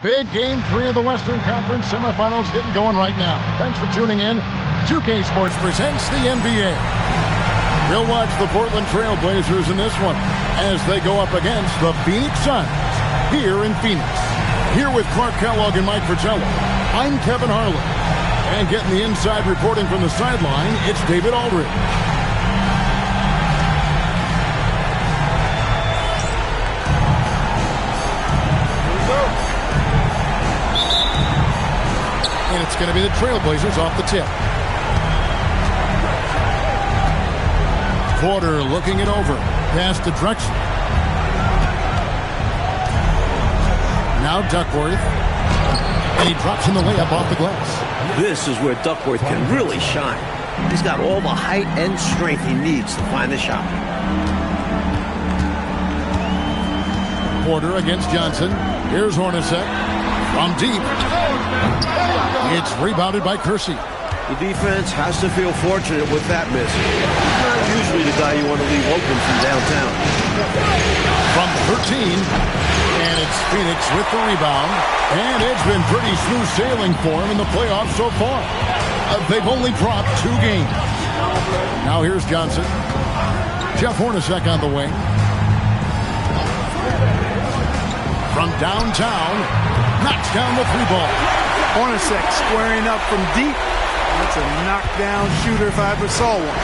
Big game 3 of the Western Conference semifinals getting going right now. Thanks for tuning in. 2K Sports presents the NBA. We'll watch the Portland Trail Blazers in this one as they go up against the Phoenix Suns here in Phoenix. Here with Clark Kellogg and Mike Fratello, I'm Kevin Harlan. And getting the inside reporting from the sideline, it's David Aldridge. And it's going to be the Trailblazers off the tip. Porter looking it over. Pass to Drexler. Now Duckworth. And he drops in the layup off the glass. This is where Duckworth can really shine. He's got all the height and strength he needs to find the shot. Porter against Johnson. Here's Hornacek. From deep. It's rebounded by Kersey. The defense has to feel fortunate with that miss. He's not usually the guy you want to leave open from downtown. From 13, and it's Phoenix with the rebound. And it's been pretty smooth sailing for him in the playoffs so far. They've only dropped 2 games. Now here's Johnson. Jeff Hornacek on the wing. From downtown, knocks down the 3-ball. Hornacek squaring up from deep. That's a knockdown shooter if I ever saw one.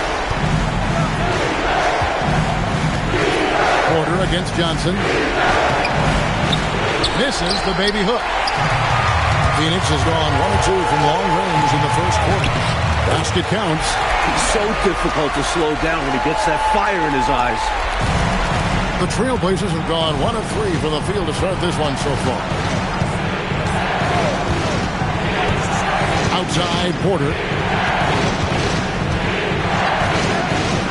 Porter against Johnson. Misses the baby hook. Phoenix has gone 1 of 2 from long range in the first quarter. Basket counts. It's so difficult to slow down when he gets that fire in his eyes. The Trailblazers have gone 1 of 3 from the field to start this one so far. Outside Porter.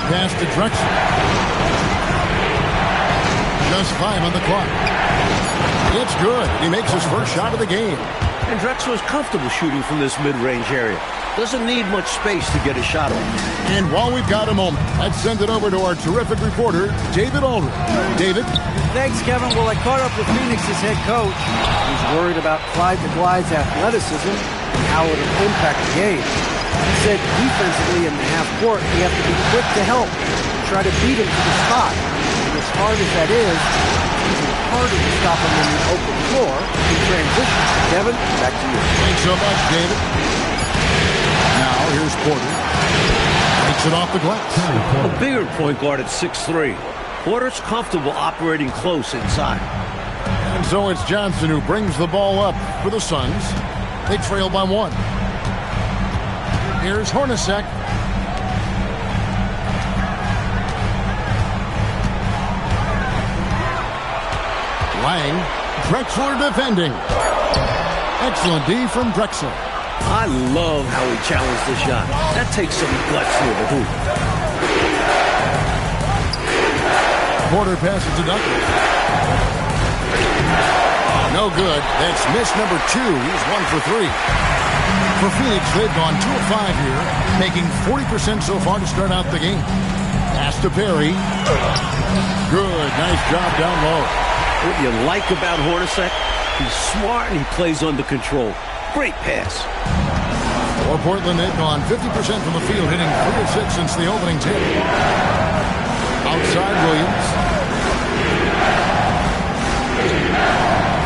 Pass to Drexler. Just 5 on the clock. It's good. He makes his first shot of the game. And Drexler is comfortable shooting from this mid-range area. Doesn't need much space to get a shot off. And while we've got a moment, let's send it over to our terrific reporter, David Aldridge. David? Thanks, Kevin. Well, I caught up with Phoenix's head coach. He's worried about Clyde McGuide's athleticism and how it'll impact the game. He said defensively in the half court, we have to be quick to help and try to beat him to the spot. And as hard as that is, it's even harder to stop him in the open floor in transition. Kevin, back to you. Thanks so much, David. Now here's Porter. Takes it off the glass. A bigger point guard at 6'3". Porter's comfortable operating close inside. And so it's Johnson who brings the ball up for the Suns. They trail by 1. Here's Hornacek. Lang. Drexler defending. Excellent D from Drexler. I love how he challenged the shot. That takes some guts near the hoop. Porter passes to Duckworth. No good. That's miss number 2. He's 1 for 3. For Phoenix, they've gone 2 of 5 here, making 40% so far to start out the game. Pass to Perry. Good. Nice job down low. What you like about Hornacek? He's smart and he plays under control. Great pass. For Portland, they've gone 50% from the field, hitting 3 of 6 since the opening tip. Outside Williams.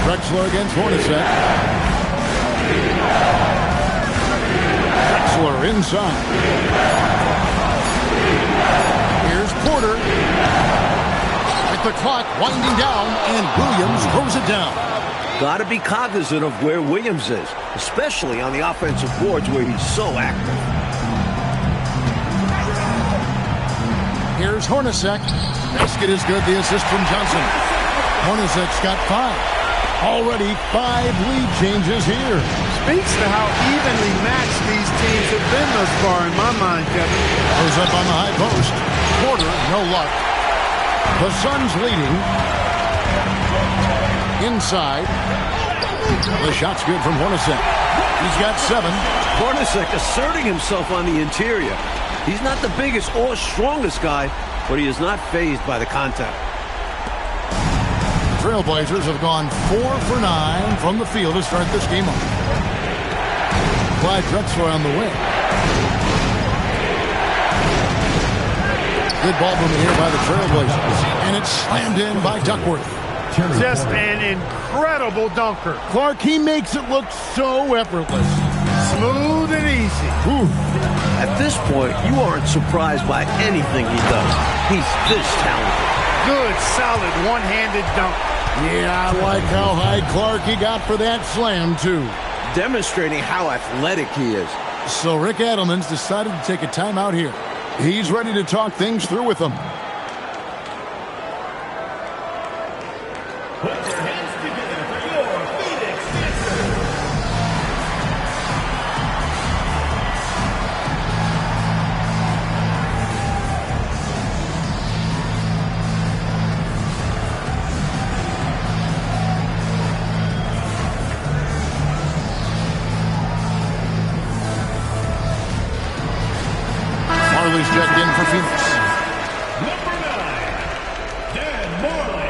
Drexler against Hornacek. Drexler inside. Here's Porter. With the clock winding down, and Williams throws it down. Got to be cognizant of where Williams is, especially on the offensive boards where he's so active. Here's Hornacek. Basket is good. The assist from Johnson. Hornacek's got 5. Already 5 lead changes here. Speaks to how evenly matched these teams have been thus far in my mind, Kevin. Goes up on the high post. Porter, no luck. The Suns leading. Inside. The shot's good from Hornacek. He's got 7. Hornacek asserting himself on the interior. He's not the biggest or strongest guy, but he is not fazed by the contact. Trailblazers have gone 4 for 9 from the field to start this game off. Clyde Drexler on the wing. Good ball movement here by the Trailblazers. And it's slammed in by Duckworth. Just an incredible dunker. Clark, he makes it look so effortless. Smooth and easy. Ooh. At this point, you aren't surprised by anything he does. He's this talented. Good, solid, one-handed dunk. Yeah, I like how high Clark he got for that slam, too. Demonstrating how athletic he is. So Rick Adelman's decided to take a timeout here. He's ready to talk things through with them. Put your hands together for your Phoenix Sixers. Marley's checked in for Phoenix. Number 9, Dan Marley.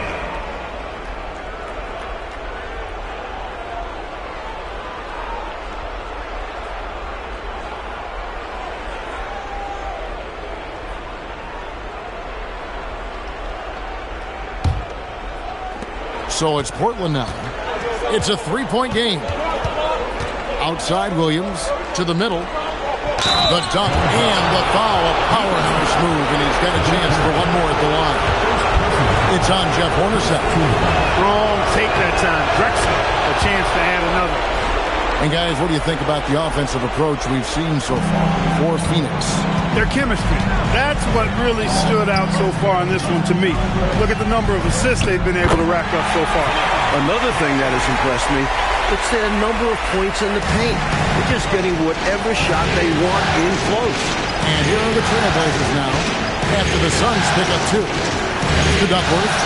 So it's Portland now. It's a three-point game. Outside Williams to the middle. The dunk and the foul. A powerhouse move, and he's got a chance for one more at the line. It's on Jeff Hornacek. Wrong take that time. Drexler, a chance to add another. And guys, what do you think about the offensive approach we've seen so far for Phoenix? Their chemistry. That's what really stood out so far in this one to me. Look at the number of assists they've been able to rack up so far. Another thing that has impressed me, it's their number of points in the paint. They're just getting whatever shot they want in close. And here are the Trailblazers now after the Suns pick up 2. To Duckworth.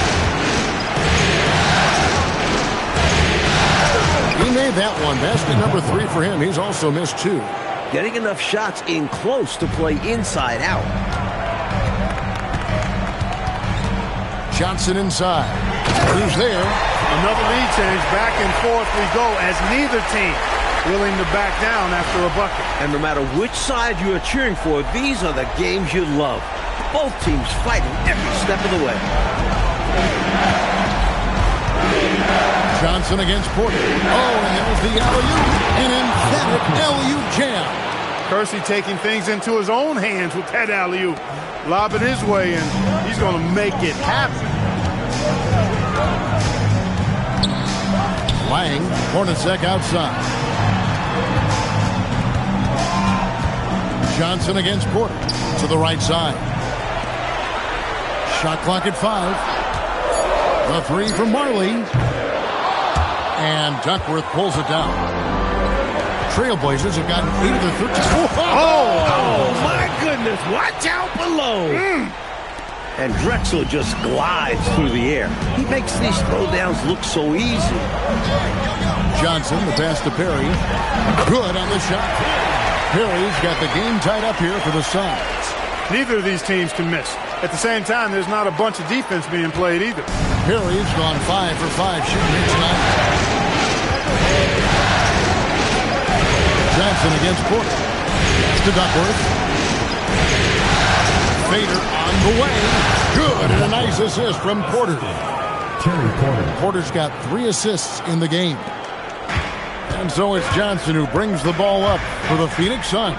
He made that one. Basket number 3 for him. He's also missed 2. Getting enough shots in close to play inside out. Johnson inside. Who's there? Another lead change. Back and forth we go as neither team willing to back down after a bucket. And no matter which side you are cheering for, these are the games you love. Both teams fighting every step of the way. Johnson against Porter. Oh, and there's the alley-oop. An emphatic alley-oop jam. Kersey taking things into his own hands with that alley-oop. Lob it his way, and he's going to make it happen. Lang, Hornacek outside. Johnson against Porter to the right side. Shot clock at 5. The 3 from Marley. And Duckworth pulls it down. Trailblazers have gotten 8 of their 13. Oh, my goodness. Watch out below. And Drexler just glides through the air. He makes these throwdowns look so easy. Johnson, the pass to Perry. Good on the shot. Perry's got the game tied up here for the Suns. Neither of these teams can miss. At the same time, there's not a bunch of defense being played either. Perry's gone 5 for 5 shooting here tonight. Johnson against Porter. To Duckworth. Fader on the way. Good, and a nice assist from Porter. Porter's got 3 assists in the game. And so it's Johnson who brings the ball up for the Phoenix Suns.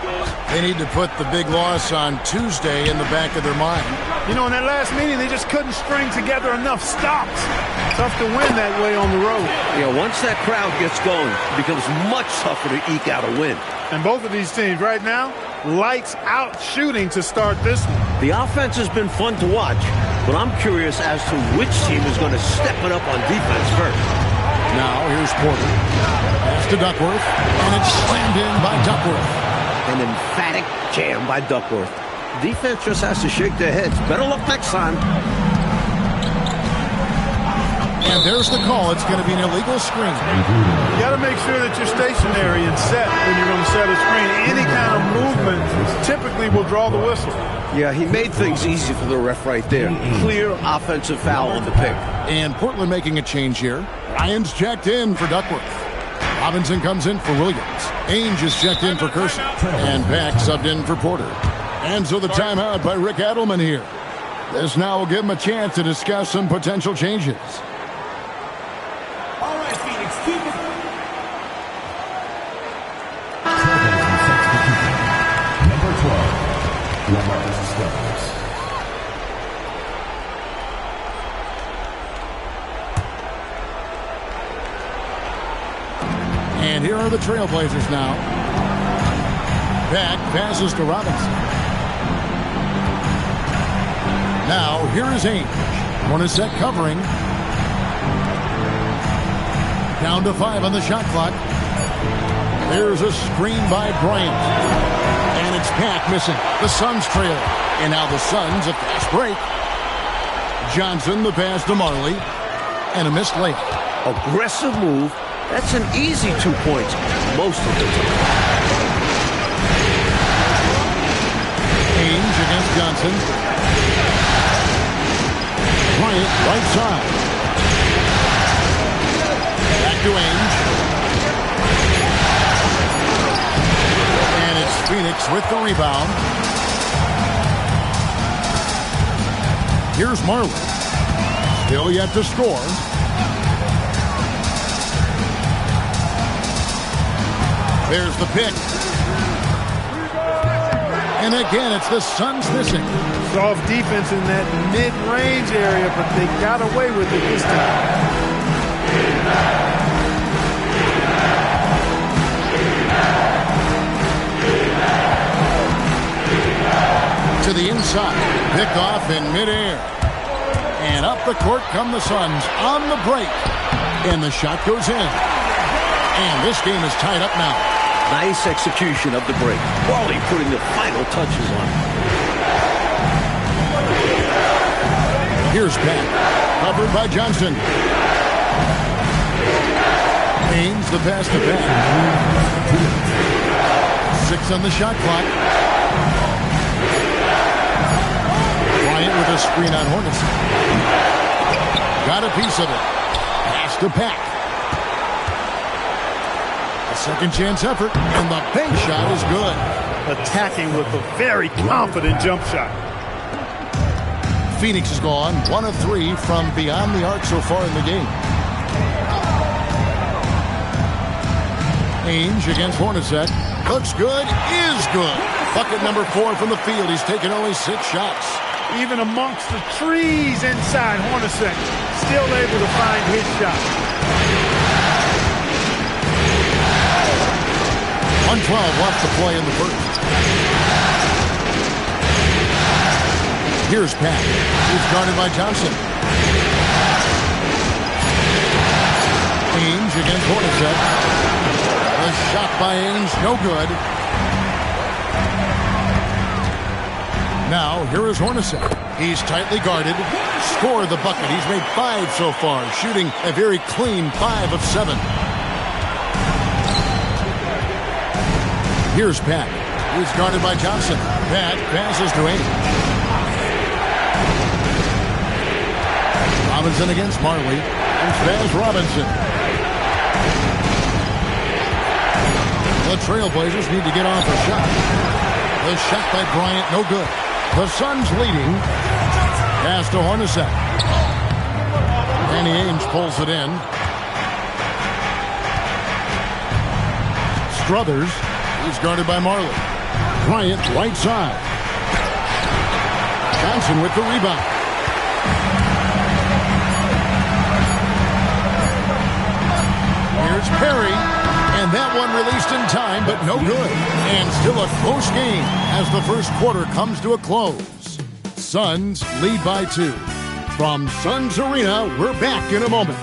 They need to put the big loss on Tuesday in the back of their mind. You know, in that last meeting, they just couldn't string together enough stops. Tough to win that way on the road. Yeah, once that crowd gets going, it becomes much tougher to eke out a win. And both of these teams right now, lights out shooting to start this one. The offense has been fun to watch, but I'm curious as to which team is going to step it up on defense first. Now here's Porter. Pass to Duckworth, and it's slammed in by Duckworth. An emphatic jam by Duckworth. Defense just has to shake their heads. Better luck next time. And there's the call. It's going to be an illegal screen. You got to make sure that you're stationary and set when you're going to set a screen. Any kind of movement typically will draw the whistle. Yeah, he made things easy for the ref right there. Clear offensive foul on the pick. And Portland making a change here. Ryan's checked in for Duckworth. Robinson comes in for Williams. Ainge is checked in for Curson. And Pack subbed in for Porter. And so the timeout by Rick Adelman here. This now will give him a chance to discuss some potential changes. All right, Phoenix, keep it. Number 12, LaMarcus Stokes. And here are the Trailblazers now. Back passes to Robinson. Now, here is Ainge. Hornacek covering. Down to 5 on the shot clock. There's a screen by Bryant. And it's Pack missing. The Suns trail. And now the Suns a fast break. Johnson the pass to Marley. And a missed layup. Aggressive move. That's an easy 2 points most of the time. Ainge against Johnson. Bryant, right side. Back to Ainge. And it's Phoenix with the rebound. Here's Marley. Still yet to score. There's the pick. And again, it's the Suns missing. Soft defense in that mid-range area, but they got away with it this time. To the inside. Pick off in midair. And up the court come the Suns on the break. And the shot goes in. And this game is tied up now. Nice execution of the break. Wally putting the final touches on it. Here's Pack. Covered by Johnson. Ainge the pass to Pack. 6 on the shot clock. Bryant with a screen on Hornacek. Got a piece of it. Pass to Pack. A second chance effort, and the bank shot is good. Attacking with a very confident jump shot. Phoenix has gone 1 of 3 from beyond the arc so far in the game. Ainge against Hornacek. Looks good, is good. Bucket number 4 from the field. He's taken only 6 shots. Even amongst the trees inside, Hornacek still able to find his shot. 112 left to play in the first. Here's Pack. He's guarded by Johnson. Ainge against Hornacek. A shot by Ainge, no good. Now, here is Hornacek. He's tightly guarded. Scored the bucket. He's made 5 so far, shooting a very clean 5 of 7. Here's Pack. He's guarded by Johnson. Pack passes to Ainge. Robinson against Marley. And spans Robinson. The Trailblazers need to get off a shot. The shot by Bryant, no good. The Suns leading. Pass to Hornacek. Danny Ainge pulls it in. Struthers. He's guarded by Marley. Bryant, right side. Johnson with the rebound. Here's Perry. And that one released in time, but no good. And still a close game as the first quarter comes to a close. Suns lead by 2. From Suns Arena, we're back in a moment.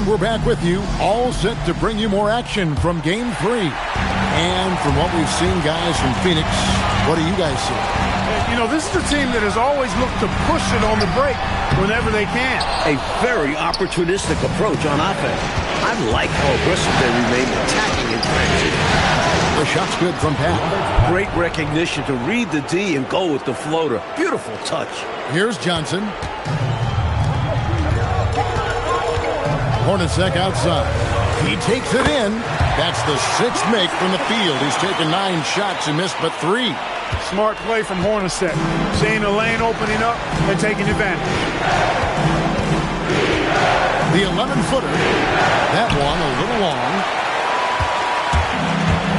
And we're back with you, all set to bring you more action from Game 3. And from what we've seen, guys, from Phoenix, what do you guys see? You know, this is a team that has always looked to push it on the break whenever they can. A very opportunistic approach on offense. I like how aggressive they remain attacking in transition. The shot's good from Pat. Great recognition to read the D and go with the floater. Beautiful touch. Here's Johnson. Hornacek outside. He takes it in. That's the sixth make from the field. He's taken 9 shots and missed but 3. Smart play from Hornacek. Seeing the lane opening up and taking advantage. The 11-footer. That one a little long.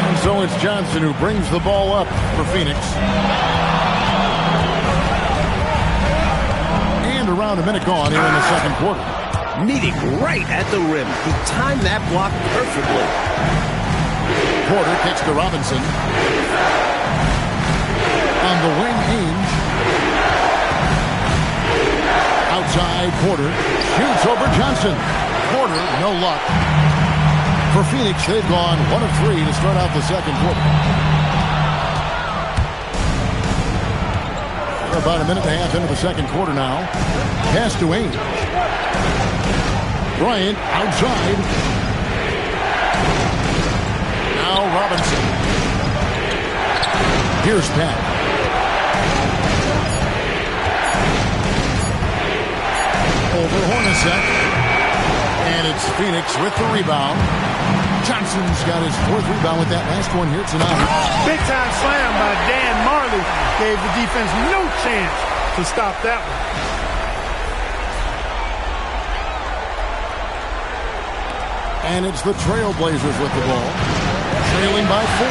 And so it's Johnson who brings the ball up for Phoenix. And around a minute gone here in the second quarter. Meeting right at the rim. He timed that block perfectly. Porter kicks to Robinson. On the wing, Ainge. Outside, Porter. Shoots over Johnson. Porter, no luck. For Phoenix, they've gone 1 of 3 to start out the second quarter. We're about a minute and a half into the second quarter now. Pass to Ainge. Bryant outside. Now Robinson. Here's Pat. Over Hornacek. And it's Phoenix with the rebound. Johnson's got his 4th rebound with that last one here tonight. Big time slam by Dan Marley. Gave the defense no chance to stop that one. And it's the Trailblazers with the ball. Trailing by 4.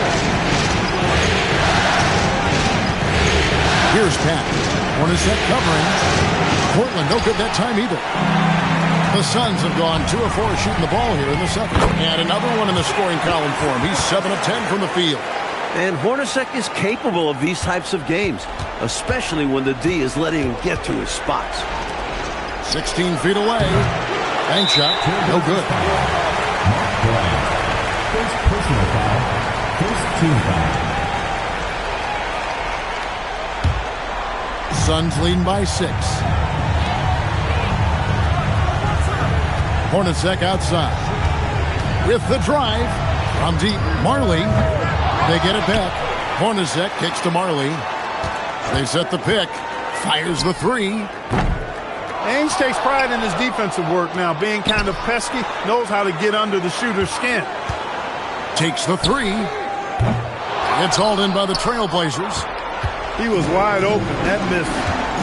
Here's Pat. Hornacek covering. Portland no good that time either. The Suns have gone 2 of 4 shooting the ball here in the second. And another one in the scoring column for him. He's 7 of 10 from the field. And Hornacek is capable of these types of games, especially when the D is letting him get to his spots. 16 feet away. Bank shot. No good. First personal foul. First team foul. Suns leading by 6. Hornacek outside. With the drive. From deep. Marley. They get it back. Hornacek kicks to Marley. They set the pick. Fires the 3. Ainge takes pride in his defensive work now. Being kind of pesky, knows how to get under the shooter's skin. Takes the 3. It's hauled in by the Trailblazers. He was wide open. That missed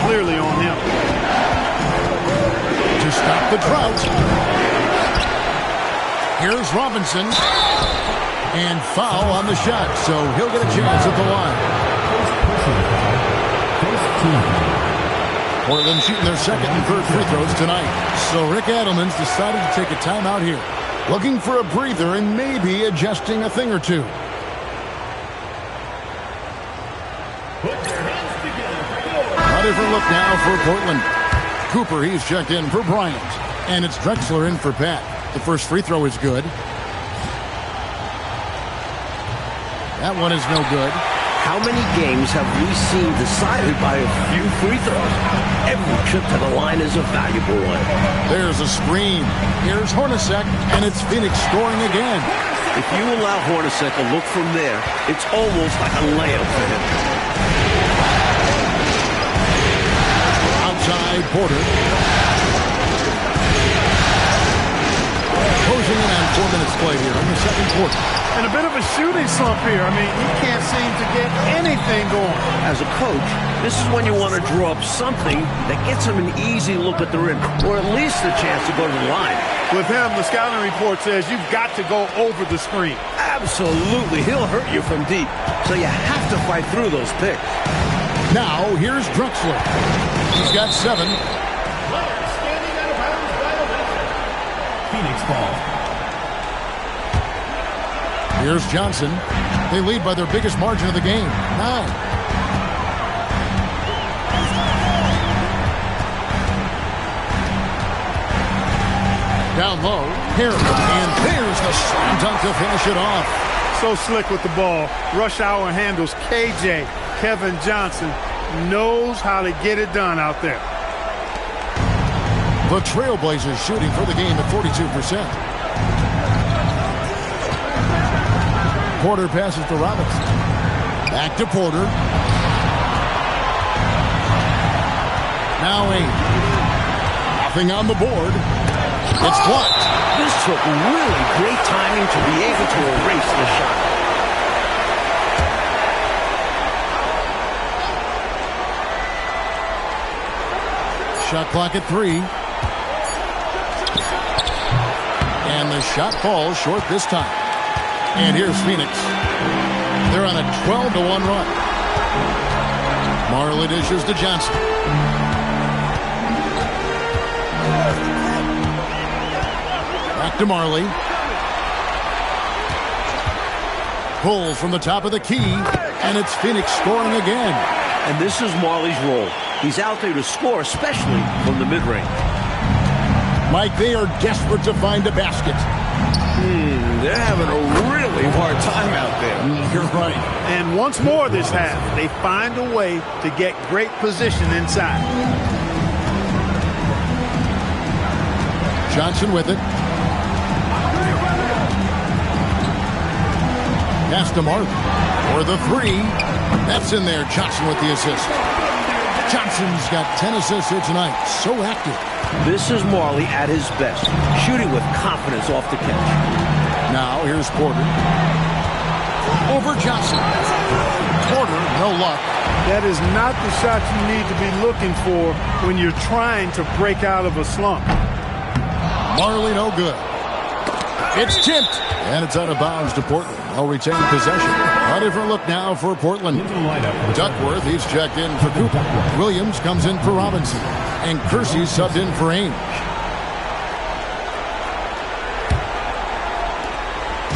clearly on him. To stop the drought. Here's Robinson. And foul on the shot, so he'll get a chance at the line. First personal foul. First team foul. Portland shooting their second and third free throws tonight. So Rick Adelman's decided to take a timeout here. Looking for a breather and maybe adjusting a thing or two. A different look now for Portland. Cooper, he's checked in for Bryant. And it's Drexler in for Pat. The first free throw is good. That one is no good. How many games have we seen decided by a few free throws? Every trip to the line is a valuable one. There's a screen. Here's Hornacek, and it's Phoenix scoring again. If you allow Hornacek a look from there, it's almost like a layup for him. Outside, Porter. Closing in on 4 minutes play here in the second quarter. And a bit of a shooting slump here. I mean, he can't seem to get anything going. As a coach, this is when you want to draw up something that gets him an easy look at the rim, or at least a chance to go to the line. With him, the scouting report says you've got to go over the screen. Absolutely. He'll hurt you from deep, so you have to fight through those picks. Now, here's Drexler. He's got 7. Phoenix ball. Here's Johnson. They lead by their biggest margin of the game, 9. Down low, Harris, and there's the slam dunk to finish it off. So slick with the ball. Rush hour handles. KJ, Kevin Johnson, knows how to get it done out there. The Trailblazers shooting for the game at 42%. Porter passes to Robinson. Back to Porter. Now 8. Nothing on the board. It's blocked. This took really great timing to be able to erase the shot. Shot clock at 3. And the shot falls short this time. And here's Phoenix. They're on a 12-1 run. Marley dishes to Johnson. Back to Marley. Pulls from the top of the key, and it's Phoenix scoring again. And this is Marley's role. He's out there to score, especially from the mid-range. Mike, they are desperate to find a basket. They're having a really hard time out there. You're right. And once more this half, they find a way to get great position inside. Johnson with it. Pass to Marley for the 3. That's in there. Johnson with the assist. Johnson's got 10 assists here tonight. So active. This is Marley at his best, shooting with confidence off the catch. Now here's Porter. Over Johnson. Porter, no luck. That is not the shot you need to be looking for when you're trying to break out of a slump. Marley, no good. It's tipped. And it's out of bounds to Portland. They'll retain possession. A different look now for Portland. Duckworth, he's checked in for Cooper. Williams comes in for Robinson. And Kersey subbed in for Ainge.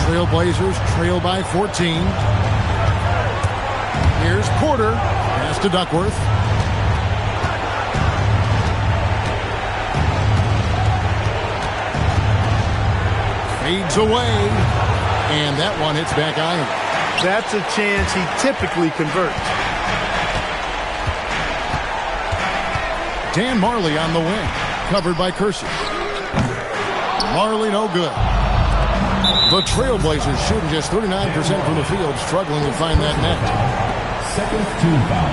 Trailblazers trail by 14. Here's Porter. Pass to Duckworth. Fades away. And that one hits back iron. That's a chance he typically converts. Dan Marley on the wing. Covered by Kersey. Marley no good. The Trailblazers shooting just 39% from the field, struggling to find that net. Second team foul.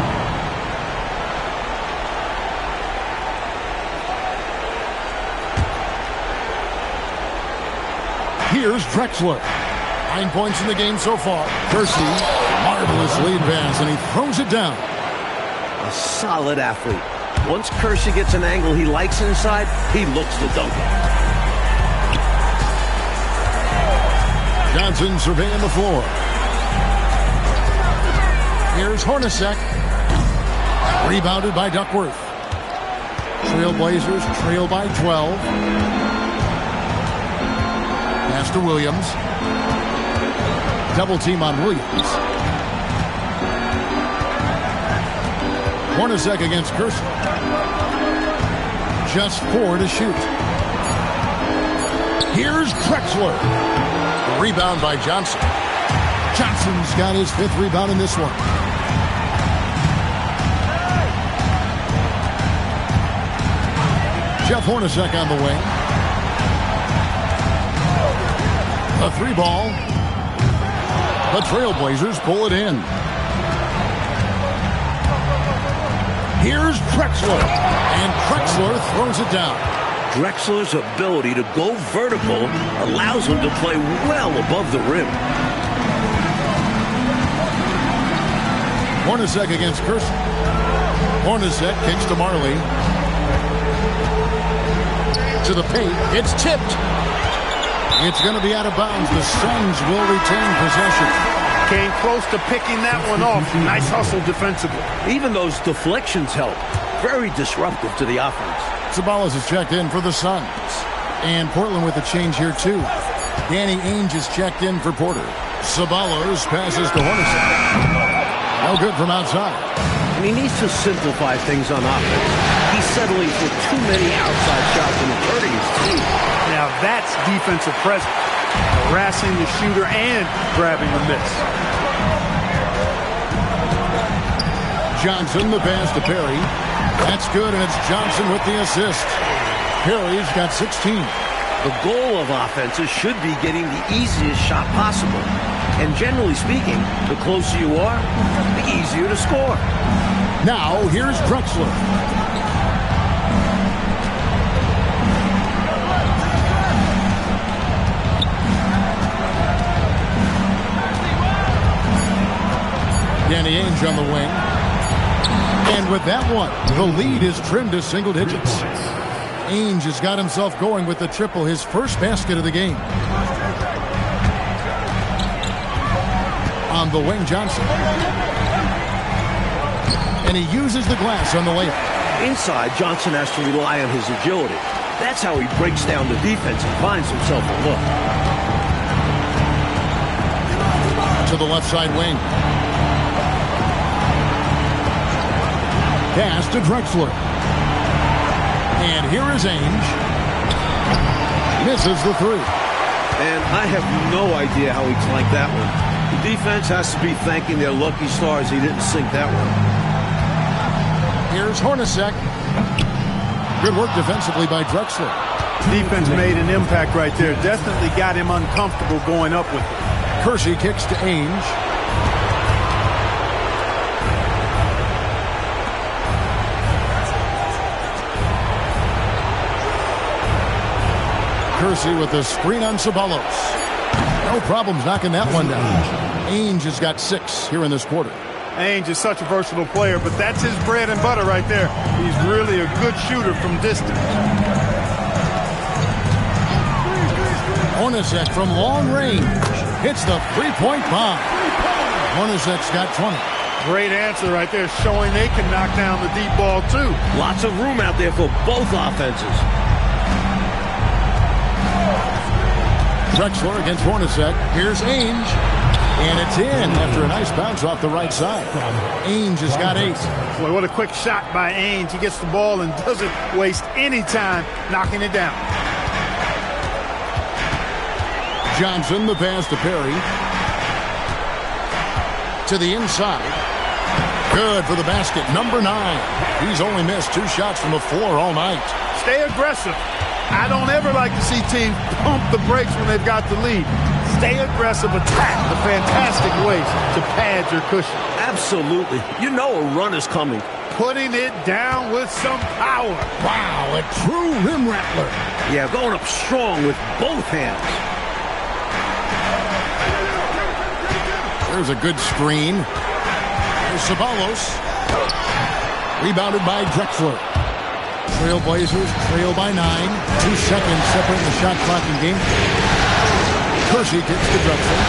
Here's Drexler. 9 points in the game so far. Kersey, marvelous lead pass, and he throws it down. A solid athlete. Once Kersey gets an angle he likes inside, he looks to dunk it. Johnson surveying the floor. Here's Hornacek. Rebounded by Duckworth. Trailblazers trail by 12. Pass to Williams. Double team on Williams. Hornacek against Kersey. Just 4 to shoot. Here's Drexler. The rebound by Johnson. Johnson's got his 5th rebound in this one. Jeff Hornacek on the wing. A 3 ball. The Trailblazers pull it in. Here's Drexler. And Drexler throws it down. Drexler's ability to go vertical allows him to play well above the rim. Hornacek against Kersey. Hornacek kicks to Marley. To the paint. It's tipped. It's going to be out of bounds. The Suns will retain possession. Came close to picking that one off. Nice hustle defensively. Even those deflections help. Very disruptive to the offense. Sabalas is checked in for the Suns. And Portland with a change here, too. Danny Ainge is checked in for Porter. Sabalas passes to Hornacek. No good from outside. and he needs to simplify things on offense. He's settling for too many outside shots and it's hurting his team. Now that's defensive presence, harassing the shooter and grabbing a miss. Johnson, the pass to Perry. That's good, and it's Johnson with the assist. Perry's got 16. The goal of offenses should be getting the easiest shot possible. And generally speaking, the closer you are, the easier to score. Now, here's Drexler. Danny Ainge on the wing. And with that one, the lead is trimmed to single digits. Ainge has got himself going with the triple, his first basket of the game. On the wing, Johnson. And he uses the glass on the layup. Inside, Johnson has to rely on his agility. That's how he breaks down the defense and finds himself a look. To the left side wing. Pass to Drexler. And here is Ainge. Misses the three. And I have no idea how he clanked that one. The defense has to be thanking their lucky stars he didn't sink that one. Here's Hornacek. Good work defensively by Drexler. Defense made an impact right there. Definitely got him uncomfortable going up with it. Kersey kicks to Ainge. Kersey with the screen on Ceballos. No problems knocking that one down. Ainge has got 6 here in this quarter. Ainge is such a versatile player, but that's his bread and butter right there. He's really a good shooter from distance. Hornacek from long range hits the three-point bomb. Hornacek's got 20. Great answer right there, showing they can knock down the deep ball too. Lots of room out there for both offenses. Drexler against Hornacek. Here's Ainge. And it's in after a nice bounce off the right side. Ainge has got 8. Boy, what a quick shot by Ainge. He gets the ball and doesn't waste any time knocking it down. Johnson, the pass to Perry. To the inside. Good for the basket. Number 9. He's only missed 2 shots from the floor all night. Stay aggressive. I don't ever like to see teams pump the brakes when they've got the lead. Stay aggressive, attack. A fantastic way to pad your cushion. Absolutely. You know a run is coming. Putting it down with some power. Wow, a true rim rattler. Yeah, going up strong with both hands. There's a good screen. There's Ceballos. Rebounded by Drexler. Trailblazers trail by 9. 2 seconds separating the shot clock in game. Kersey gets to Drexler.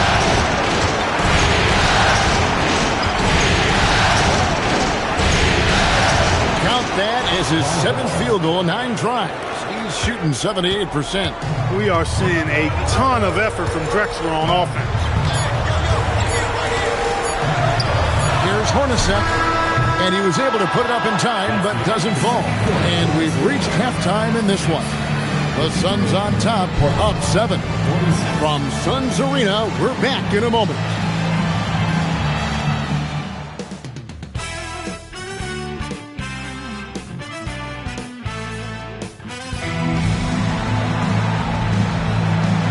Count that as his 7th field goal, 9 tries. He's shooting 78%. We are seeing a ton of effort from Drexler on offense. Here's Hornacek. And he was able to put it up in time, but doesn't fall. And we've reached halftime in this one. The Suns on top, up 7. From Suns Arena, we're back in a moment.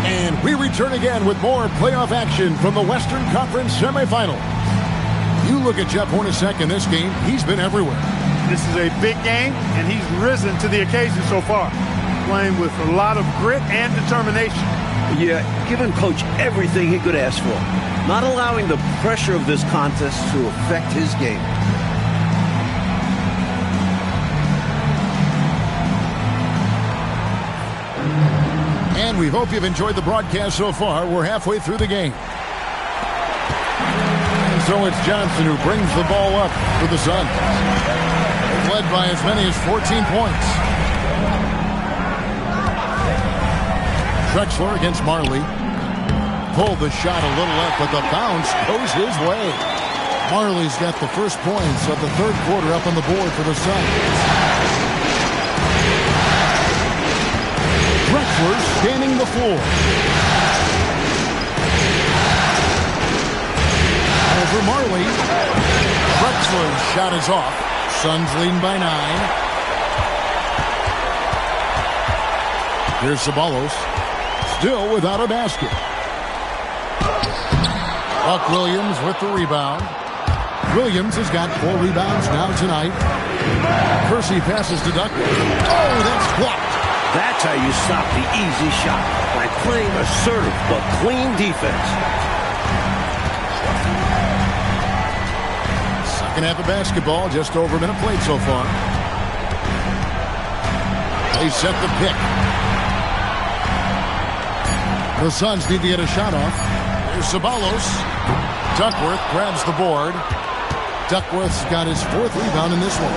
And we return again with more playoff action from the Western Conference semifinals. You look at Jeff Hornacek in this game, he's been everywhere. This is a big game, and he's risen to the occasion so far, playing with a lot of grit and determination. Yeah, giving Coach everything he could ask for, not allowing the pressure of this contest to affect his game. And we hope you've enjoyed the broadcast so far. We're halfway through the game. So it's Johnson who brings the ball up for the Suns. They've led by as many as 14 points. Drexler against Marley. Pulled the shot a little left, but the bounce goes his way. Marley's got the first points of the third quarter up on the board for the Suns. Drexler scanning the floor. Over Marley. Drexler's shot is off. Suns leading by 9. Here's Ceballos. Still without a basket. Buck Williams with the rebound. Williams has got 4 rebounds now tonight. Kersey passes to Duckworth. Oh, that's blocked. That's how you stop the easy shot, by playing assertive but clean defense. Second half of basketball, just over a minute played so far. They set the pick. The Suns need to get a shot off. Here's Ceballos. Duckworth grabs the board. Duckworth's got his 4th rebound in this one.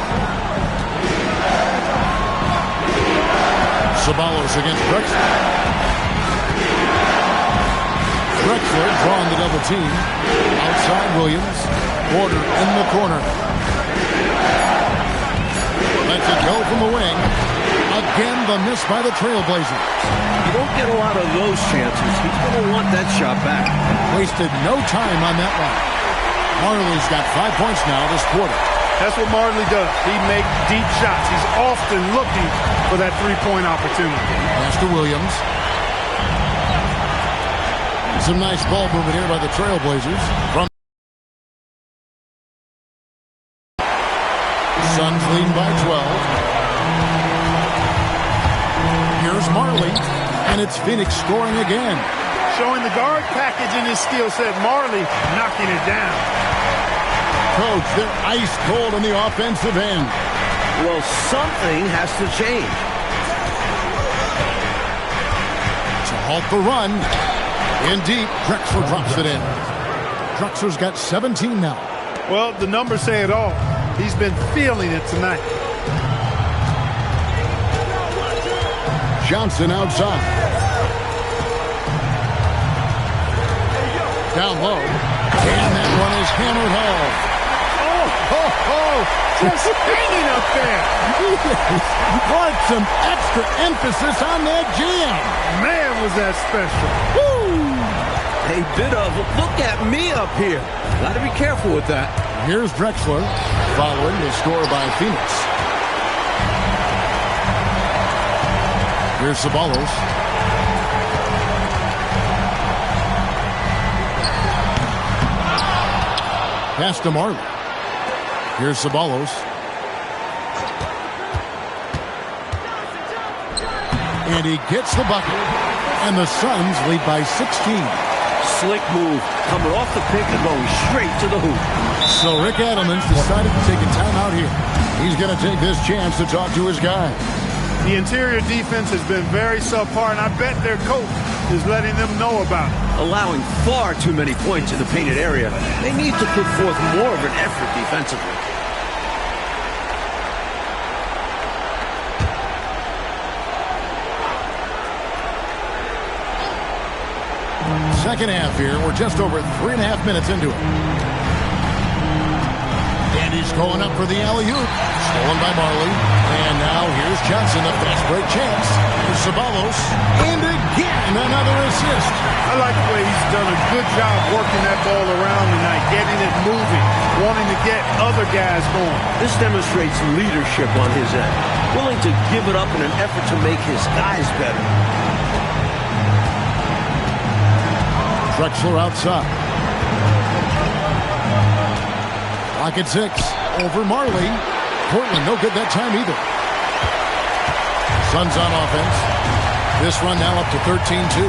Ceballos against Drexler. Drexler drawing the double team. Outside Williams. Porter in the corner. Lets it go from the wing. Again, the miss by the Trailblazers. You don't get a lot of those chances. He's going to want that shot back. Wasted no time on that one. Marley's got 5 points now this quarter. That's what Marley does. He makes deep shots. He's often looking for that three-point opportunity. Pass to Williams. Some nice ball movement here by the Trailblazers. From Suns leading by 12. Here's Marley, and it's Phoenix scoring again. Showing the guard package in his skill set. Marley knocking it down. Coach, they're ice cold on the offensive end. Well, something has to change. To halt the run. In deep, Drexler drops it in. Drexler's got 17 now. Well, the numbers say it all. He's been feeling it tonight. Johnson outside. Down low. And that one is hammered home. Just hanging up there. Put some extra emphasis on that jam. Man, was that special. Woo! A bit of look at me up here. Got to be careful with that. Here's Drexler following the score by Phoenix. Here's Ceballos. Pass to Marley. Here's Ceballos. And he gets the bucket. And the Suns lead by 16. Slick move. Coming off the pick and going straight to the hoop. So Rick Adelman's decided to take a timeout here. He's going to take this chance to talk to his guys. The interior defense has been very subpar, and I bet their coach is letting them know about it. Allowing far too many points in the painted area. They need to put forth more of an effort defensively. Second half here. We're just over 3.5 minutes into it. And he's going up for the alley-oop. Stolen by Marley. And now here's Johnson, a fast break chance. Here's Ceballos. And again, another assist. I like the way he's done a good job working that ball around tonight, getting it moving, wanting to get other guys going. This demonstrates leadership on his end. Willing to give it up in an effort to make his guys better. Drexler outside. Clock at 6. Over Marley. Portland no good that time either. Suns on offense. This run now up to 13-2.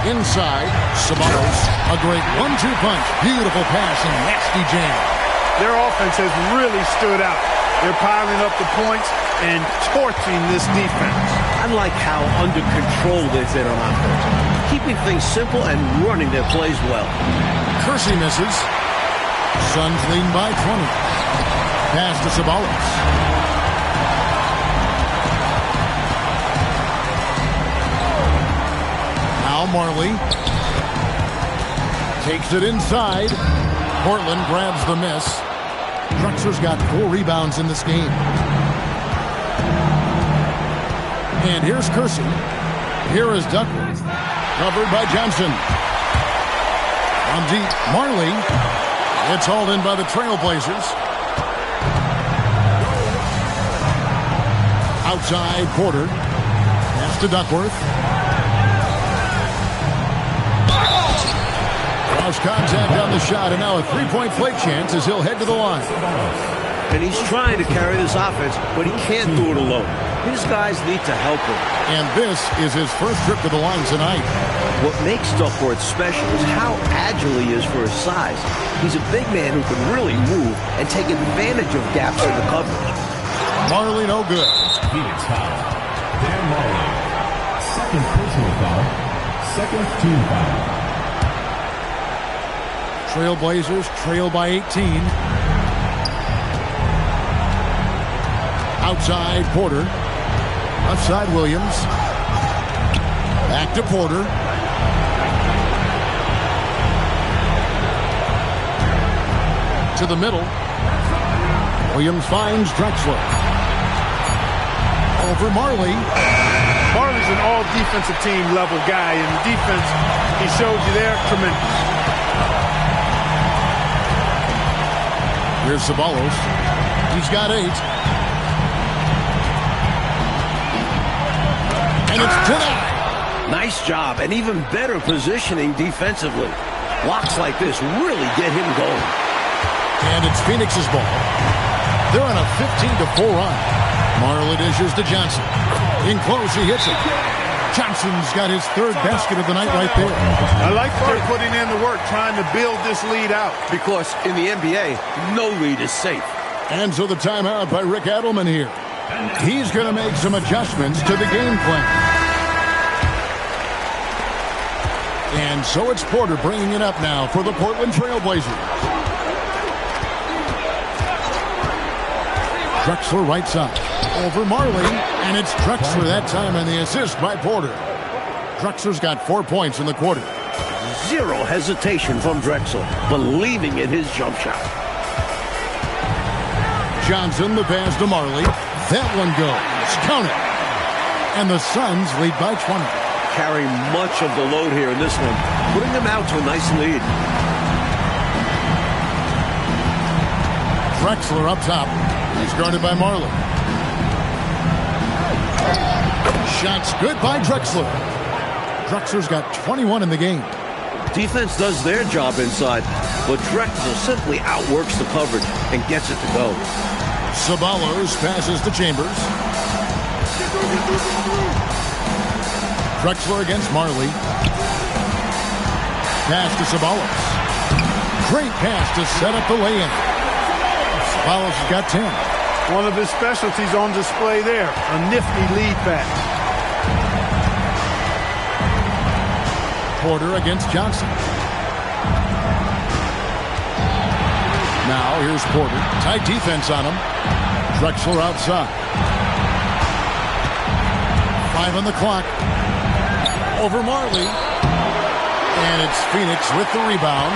Inside, Ceballos. A great 1-2 punch. Beautiful pass and nasty jam. Their offense has really stood out. They're piling up the points and torching this defense. I like how under control they've been on offense. Keeping things simple and running their plays well. Kersey misses. Suns lead by 20. Pass to Ceballos. Now Marley. Takes it inside. Portland grabs the miss. Drexler's got 4 rebounds in this game. And here's Kersey. Here is Duckworth. Covered by Johnson. On deep, Marley. It's hauled in by the Trailblazers. Outside, Porter. Pass to Duckworth. Cross contact on the shot, and now a three-point play chance as he'll head to the line. And he's trying to carry this offense, but he can't do it alone. His guys need to help him. And this is his first trip to the line tonight. What makes Duckworth special is how agile he is for his size. He's a big man who can really move and take advantage of gaps in the coverage. Marley no good. Phoenix foul. Dan Marley. Second personal foul. Second team foul. Trailblazers trail by 18. Outside, Porter. Left side, Williams. Back to Porter. To the middle. Williams finds Drexler. Over Marley. Marley's an all-defensive team level guy, and the defense he showed you there, tremendous. Here's Ceballos. He's got 8. And it's denied. Nice job, and even better positioning defensively. Blocks like this really get him going. And it's Phoenix's ball. They're on a 15-4 run. Marley dishes to Johnson. In close, he hits it. Johnson's got his 3rd basket of the night right there. I like that they're putting in the work, trying to build this lead out. Because in the NBA, no lead is safe. And so the timeout by Rick Adelman here. He's going to make some adjustments to the game plan. And so it's Porter bringing it up now for the Portland Trailblazers. Drexler right side. Over Marley. And it's Drexler that time, and the assist by Porter. Drexler's got 4 points in the quarter. Zero hesitation from Drexler, believing in his jump shot. Johnson, the pass to Marley. That one goes. Count it. And the Suns lead by 20. Carry much of the load here in this one, putting them out to a nice lead. Drexler up top. He's guarded by Marley. Shots good by Drexler. Drexler's got 21 in the game. Defense does their job inside, but Drexler simply outworks the coverage and gets it to go. Ceballos passes to Chambers. Drexler against Marley. Pass to Ceballos. Great pass to set up the lay-in. Ceballos has got 10. One of his specialties on display there, a nifty lead pass. Porter against Johnson. Now here's Porter. Tight defense on him. Drexler outside. 5 on the clock. Over Marley. And it's Phoenix with the rebound.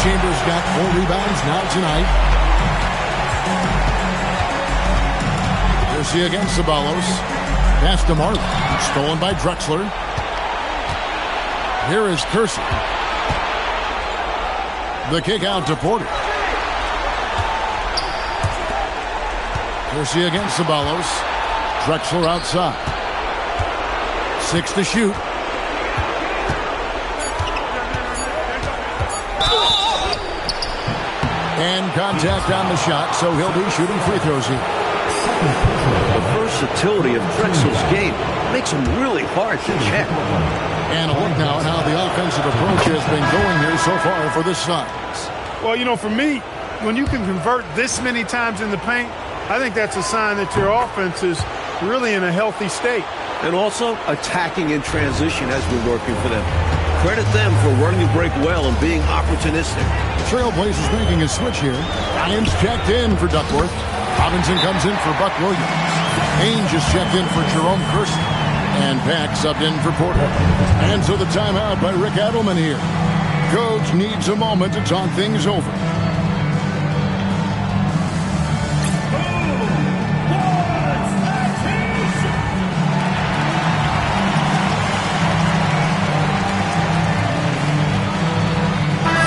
Chambers got 4 rebounds now tonight. Kersey against Ceballos. Pass to Marley. Stolen by Drexler. Here is Kersey. The kick out to Porter. Kersey against Ceballos. Drexler outside. 6 to shoot. And contact on the shot, so he'll be shooting free throws here. The versatility of Drexler's game makes him really hard to check. And a look now at how the offensive approach has been going here so far for the Suns. Well, you know, for me, when you can convert this many times in the paint, I think that's a sign that your offense is really in a healthy state. And also, attacking in transition has been working for them. Credit them for running the break well and being opportunistic. Trailblazers making a switch here. Ryan's checked in for Duckworth. Robinson comes in for Buck Williams. Ainge is checked in for Jerome Kersey. And Pack subbed in for Porter. And so the timeout by Rick Adelman here. Coach needs a moment to talk things over.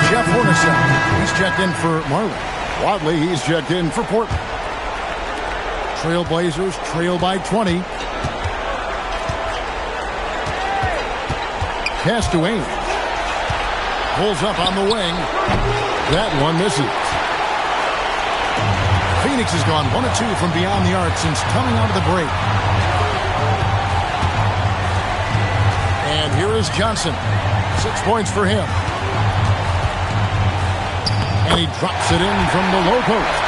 Jeff Hornacek, he's checked in for Marley. Wadley, he's checked in for Portland. Trailblazers trail by 20. Pass to Ainge. Pulls up on the wing. That one misses. Phoenix has gone 1 of 2 from beyond the arc since coming out of the break. And here is Johnson. 6 points for him. And he drops it in from the low post.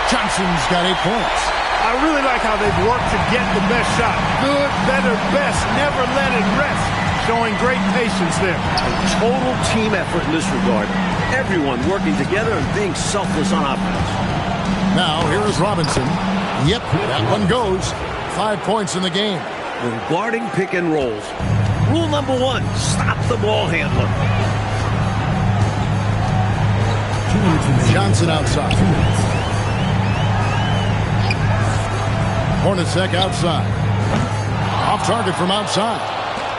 Johnson's got 8 points. I really like how they've worked to get the best shot. Good, better, best. Never let it rest. Showing great patience there. A total team effort in this regard. Everyone working together and being selfless on offense. Now, here is Robinson. Yep, that one goes. 5 points in the game. When guarding pick and rolls, rule number 1, stop the ball handler. Johnson outside. Hornacek outside. Off target from outside.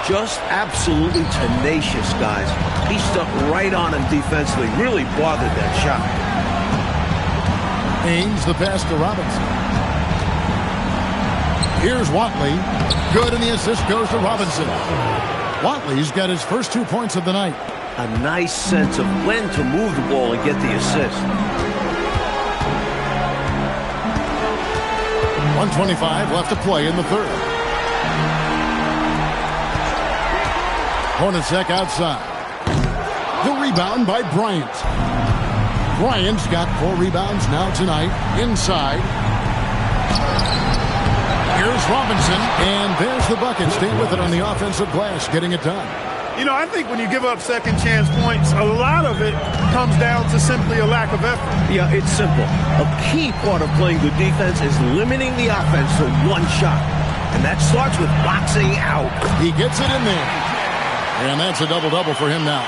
Just absolutely tenacious, guys. He stuck right on him defensively. Really bothered that shot. Ainge the pass to Robinson. Here's Watley. Good, and the assist goes to Robinson. Watley's got his first 2 points of the night. A nice sense of when to move the ball and get the assist. 1:25 left to play in the third. Hornacek outside. The rebound by Bryant. Bryant's got 4 rebounds now tonight. Inside. Here's Robinson, and there's the bucket. Stay with it on the offensive glass, getting it done. You know, I think when you give up second chance points, a lot of it comes down to simply a lack of effort. Yeah, it's simple. A key part of playing good defense is limiting the offense to 1 shot. And that starts with boxing out. He gets it in there. And that's a double-double for him now.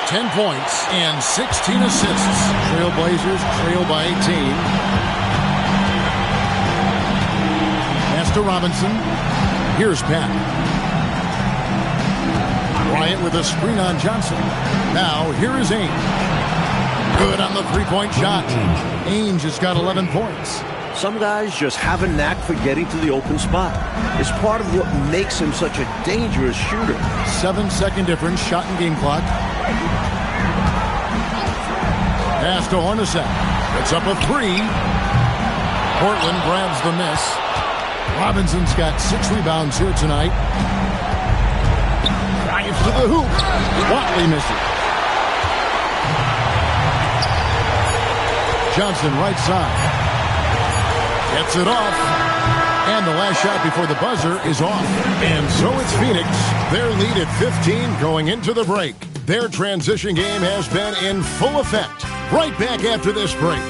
10 points and 16 assists. Trailblazers trail by 18. Pass to Robinson. Here's Pat. Bryant with a screen on Johnson. Now, here is Ainge. Good on the three-point shot. Ainge has got 11 points. Some guys just have a knack for getting to the open spot. It's part of what makes him such a dangerous shooter. 7-second difference, shot and game clock. Pass to Hornacek. It's up a 3. Portland grabs the miss. Robinson's got 6 rebounds here tonight. Drives to the hoop. Watley misses. Johnson right side. Gets it off. And the last shot before the buzzer is off. And so it's Phoenix. Their lead at 15 going into the break. Their transition game has been in full effect. Right back after this break.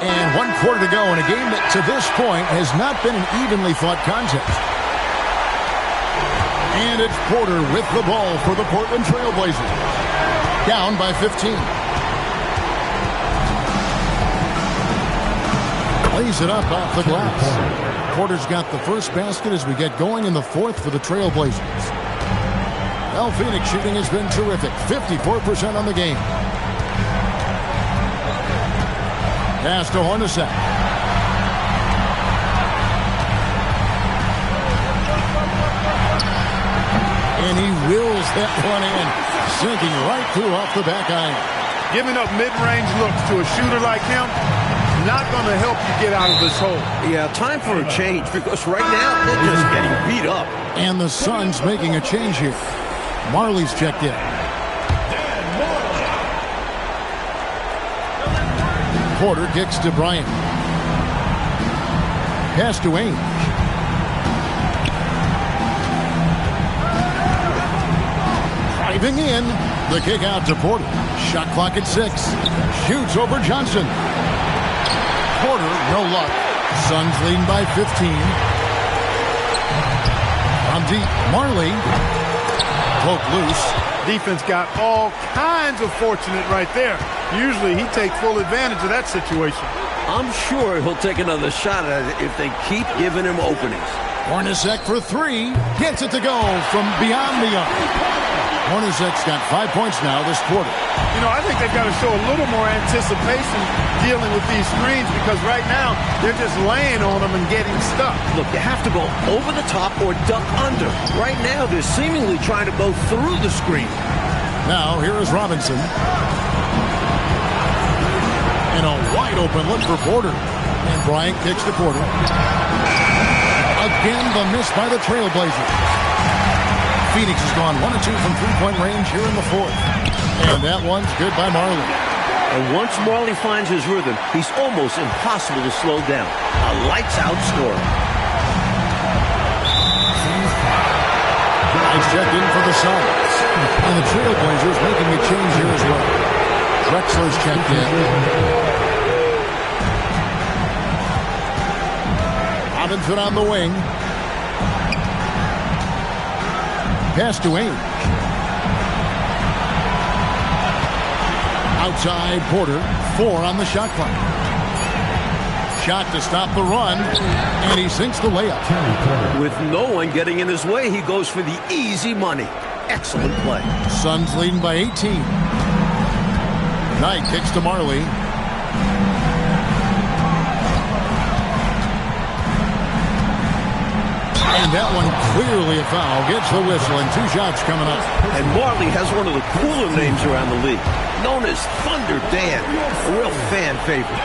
And 1 quarter to go in a game that to this point has not been an evenly fought contest. And it's Porter with the ball for the Portland Trailblazers. Down by 15. Lays it up off the glass. Porter's got the first basket as we get going in the fourth for the Trailblazers. Well, Phoenix shooting has been terrific. 54% on the game. Pass to Hornacek. And he wills that one in, sinking right through off the back iron. Giving up mid-range looks to a shooter like him, not going to help you get out of this hole. Yeah, time for a change because right now they're just getting beat up. And the Suns making a change here. Marley's checked in. Porter kicks to Bryant. Pass to Ainge. Driving in. The kick out to Porter. Shot clock at 6. Shoots over Johnson. Porter, no luck. Suns leading by 15. On deep, Marley. Broke loose. Defense got all kinds of fortunate right there. Usually he takes full advantage of that situation. I'm sure he'll take another shot at it if they keep giving him openings. Hornacek for 3. Gets it to go from beyond the arc. Hornacek's got 5 points now this quarter. You know, I think they've got to show a little more anticipation dealing with these screens because right now they're just laying on them and getting stuck. Look, you have to go over the top or duck under. Right now they're seemingly trying to go through the screen. Now here is Robinson. And a wide open look for Porter. And Bryant kicks to Porter. Again, the miss by the Trailblazers. Phoenix has gone 1 of 2 from three-point range here in the fourth. And that one's good by Marley. And once Marley finds his rhythm, he's almost impossible to slow down. A lights-out scorer. Guys checked in for the Suns. And the Trailblazers making a change here as well. Drexler's checked in. Robinson on the wing. Pass to Ainge. Outside Porter. 4 on the shot clock. Shot to stop the run. And he sinks the layup. With no one getting in his way, he goes for the easy money. Excellent play. Suns leading by 18. Knight kicks to Marley. And that one clearly a foul. Gets the whistle and 2 shots coming up. And Marley has one of the cooler names around the league, known as Thunder Dan, a real fan favorite.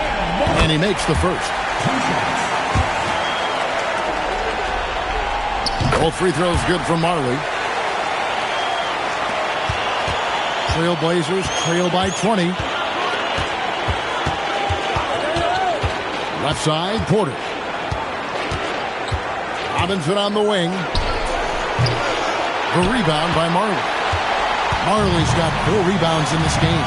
And he makes the first. Both free throws good from Marley. Trailblazers trail by 20. Left side, Porter. Robinson on the wing. The rebound by Marley. Marley's got 4 rebounds in this game.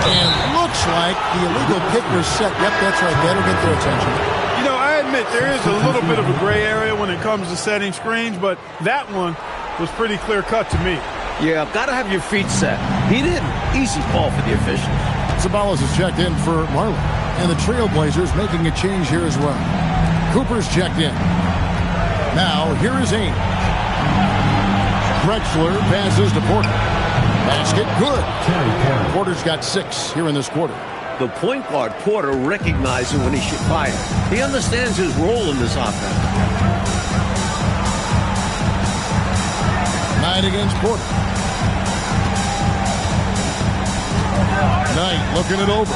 And looks like the illegal pick was set. Yep, that's right. That'll get their attention. You know, I admit there is a little bit of a gray area when it comes to setting screens, but that one was pretty clear-cut to me. Yeah, gotta have your feet set. He didn't. Easy call for the officials. Sabalas has checked in for Marley. And the Trailblazers making a change here as well. Cooper's checked in. Now, here is Ainge. Drexler passes to Porter. Basket good. Porter's got 6 here in this quarter. The point guard, Porter, recognizing when he should fire. He understands his role in this offense. Knight against Porter. Knight looking it over.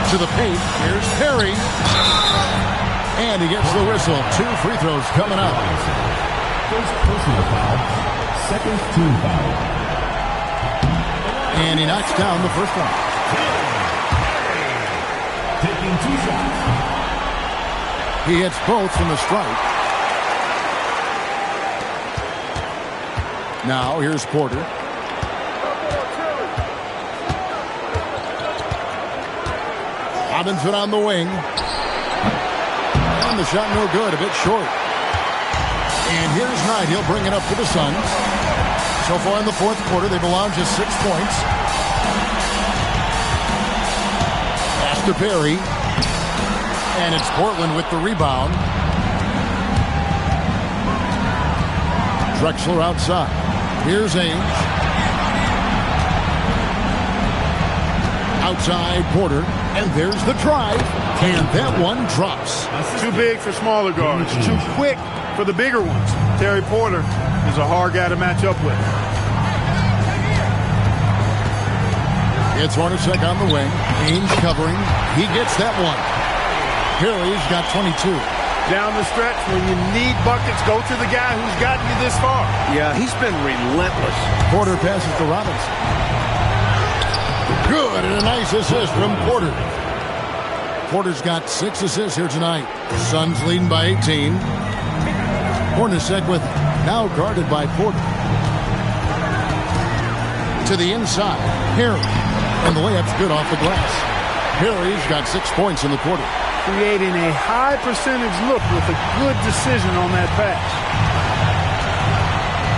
To the paint. Here's Perry. And he gets the whistle. 2 free throws coming up. First personal foul. Second team foul. And he knocks down the first one. Taking 2 shots. He hits both from the stripe. Now here's Porter. Robinson on the wing. And the shot no good, a bit short. And here's Knight. He'll bring it up to the Suns. So far in the fourth quarter, they've allowed just 6 points. Pass to Perry. And it's Portland with the rebound. Drexler outside. Here's Ainge. Outside Porter. And there's the drive. And that one drops. Too big for smaller guards. Too quick for the bigger ones. Terry Porter is a hard guy to match up with. It's Hornacek on the wing. Ainge covering. He gets that one. Perry's got 22. Down the stretch, when you need buckets, go to the guy who's gotten you this far. Yeah, he's been relentless. Porter passes to Robinson. Good, and a nice assist from Porter. Porter's got 6 assists here tonight. Suns leading by 18. Hornacek with now guarded by Porter. To the inside, Perry. And the layup's good off the glass. Perry's got 6 points in the quarter. Creating a high percentage look with a good decision on that pass.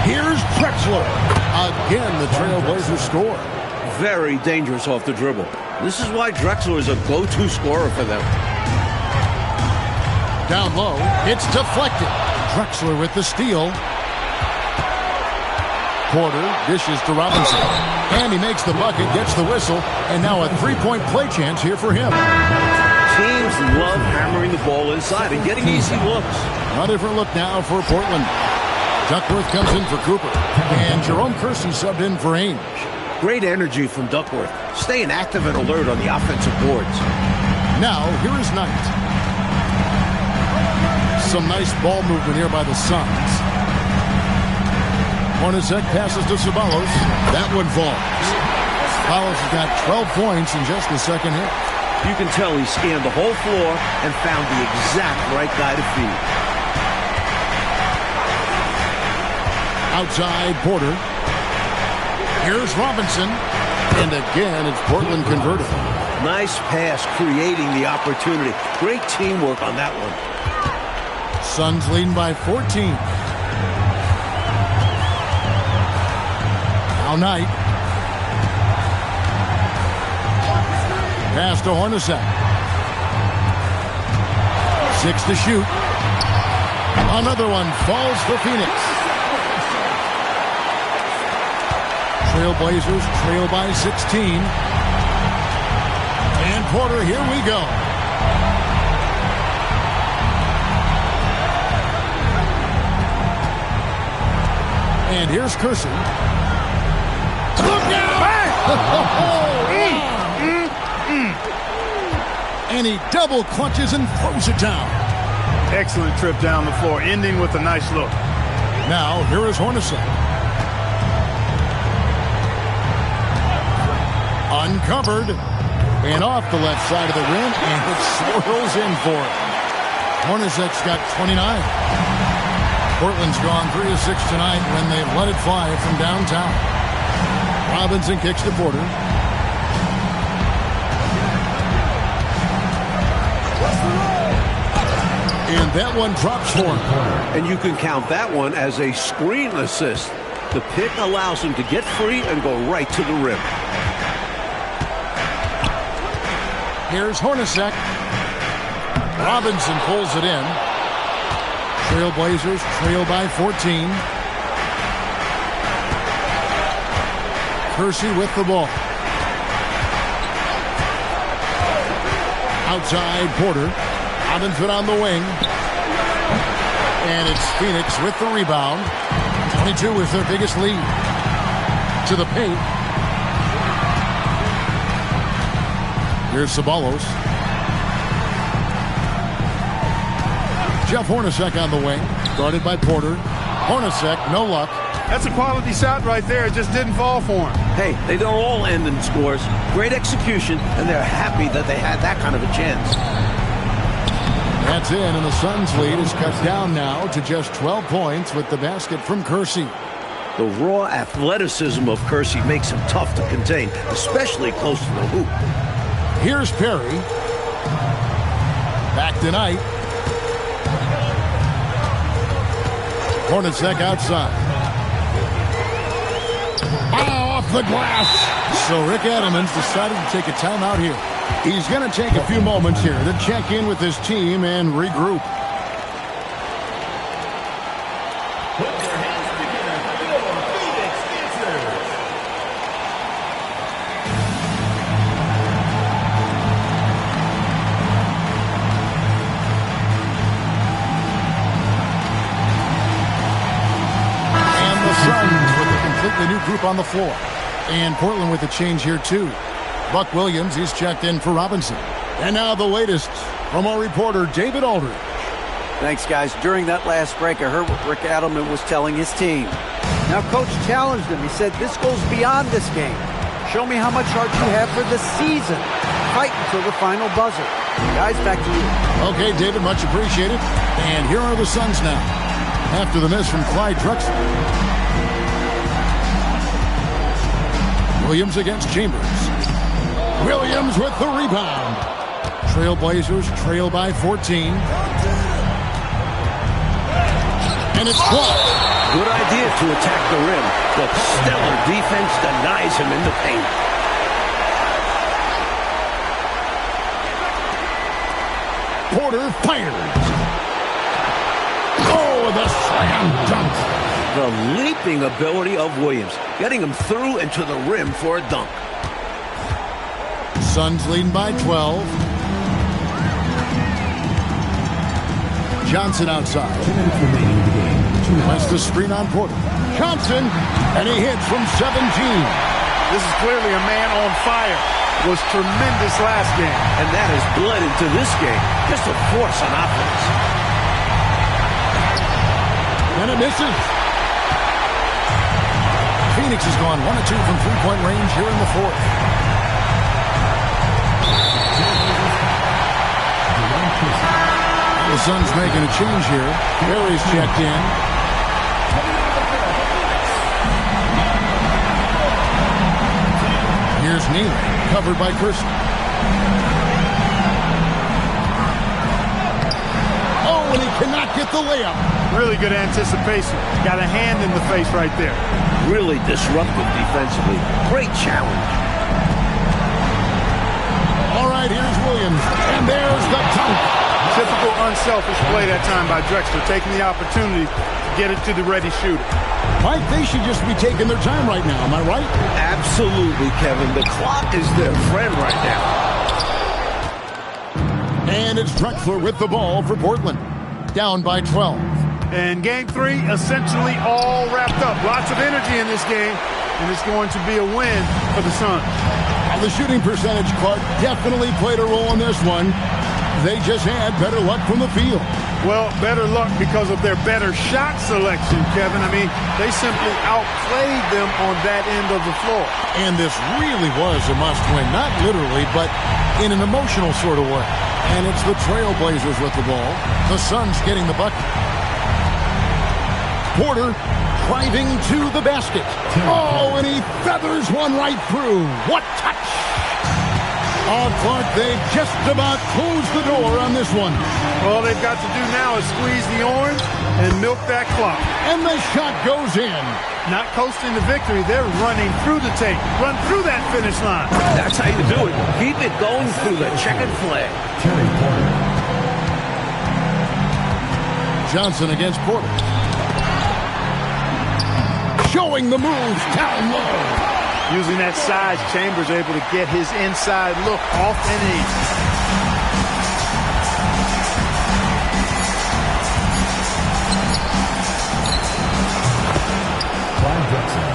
Here's Drexler. Again, the Trailblazers score. Very dangerous off the dribble. This is why Drexler is a go-to scorer for them. Down low, it's deflected. Drexler with the steal. Porter dishes to Robinson. And he makes the bucket, gets the whistle, and now a three-point play chance here for him. Teams love hammering the ball inside and getting easy looks. A different look now for Portland. Duckworth comes in for Cooper. And Jerome Kersey subbed in for Ainge. Great energy from Duckworth, staying active and alert on the offensive boards. Now, here is Knight. Some nice ball movement here by the Suns. Hornacek passes to Ceballos. That one falls. Ceballos has got 12 points in just the second half. You can tell he scanned the whole floor and found the exact right guy to feed. Outside, Porter. Here's Robinson. And again, it's Portland converted. Nice pass, creating the opportunity. Great teamwork on that one. Suns leading by 14. Now Knight. Pass to Hornacek. 6 to shoot. Another one falls for Phoenix. Trailblazers trail by 16. And Porter, here we go. And here's Kersey. Look out! And he double clutches and throws it down. Excellent trip down the floor, ending with a nice look. Now, here is Hornacek. Uncovered. And off the left side of the rim, and it swirls in for him. Hornacek's got 29. Portland's gone 3 of 6 tonight when they've let it fly from downtown. Robinson kicks to Porter. And that one drops for him. And you can count that one as a screen assist. The pick allows him to get free and go right to the rim. Here's Hornacek. Robinson pulls it in. Trailblazers trail by 14. Kersey with the ball. Outside, Porter. Robinson on the wing. And it's Phoenix with the rebound. 22 is their biggest lead. To the paint. Here's Ceballos. Jeff Hornacek on the wing. Guarded by Porter. Hornacek, no luck. That's a quality shot right there. It just didn't fall for him. Hey, they don't all end in scores. Great execution, and they're happy that they had that kind of a chance. That's in, and the Suns' lead is cut down now to just 12 points with the basket from Kersey. The raw athleticism of Kersey makes him tough to contain, especially close to the hoop. Here's Perry. Back to Knight. Hornacek outside. Off the glass. So Rick Adelman's decided to take a timeout here. He's going to take a few moments here to check in with his team and regroup. Put your hands together for your Phoenix Dancers. And the Suns with a completely new group on the floor. And Portland with a change here too. Buck Williams, he's checked in for Robinson. And now the latest from our reporter, David Aldridge. Thanks, guys. During that last break, I heard what Rick Adelman was telling his team. Now, Coach challenged him. He said, this goes beyond this game. Show me how much heart you have for the season. Fight until the final buzzer. Guys, back to you. Okay, David, much appreciated. And here are the Suns now. after the miss from Clyde Drexler. Williams against Chambers. Williams with the rebound. Trailblazers trail by 14. And it's blocked. Good idea to attack the rim, but stellar defense denies him in the paint. Porter fires. Oh, the slam dunk. The leaping ability of Williams, getting him through and to the rim for a dunk. Suns leading by 12. Johnson outside. 2 minutes remaining in the game. That's the screen on Porter. Johnson, and he hits from 17. This is clearly a man on fire. Was tremendous last game. And that has bled into this game. Just a force on offense. And it misses. Phoenix has gone 1 of 2 from three-point range here in the fourth. The Suns making a change here. Perry's checked in. Here's Neely, covered by Kirsten. Oh, and he cannot get the layup. Really good anticipation. Got a hand in the face right there. Really disruptive defensively. Great challenge. All right, here's Williams. And there's the dunk. Typical unselfish play that time by Drexler, taking the opportunity to get it to the ready shooter. Mike, they should just be taking their time right now. Am I right? Absolutely, Kevin. The clock is their friend right now. And it's Drexler with the ball for Portland. Down by 12. And game 3 essentially all wrapped up. Lots of energy in this game, and it's going to be a win for the Suns. The shooting percentage, Clark, definitely played a role in this one. They just had better luck from the field. Well, better luck because of their better shot selection, Kevin. I mean, they simply outplayed them on that end of the floor. And this really was a must-win. Not literally, but in an emotional sort of way. And it's the Trailblazers with the ball. The Suns getting the bucket. Porter driving to the basket. Oh, and he feathers one right through. What touch! Oh, Clark, they just about closed the door on this one. All they've got to do now is squeeze the orange and milk that clock. And the shot goes in. Not coasting to victory, they're running through the tape. Run through that finish line. That's how you do it. Keep it going through the checkered flag. Terry Porter. Johnson against Porter. Showing the moves down low. Using that size, Chambers able to get his inside look off and in. Clyde Drexler.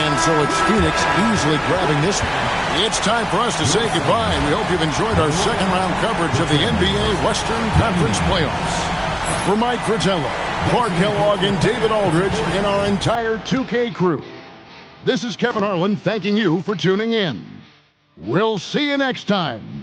And so it's Phoenix easily grabbing this one. It's time for us to say goodbye. We hope you've enjoyed our second round coverage of the NBA Western Conference Playoffs. For Mike Fratello, Clark Kellogg, and David Aldridge, and our entire 2K crew, this is Kevin Harlan thanking you for tuning in. We'll see you next time.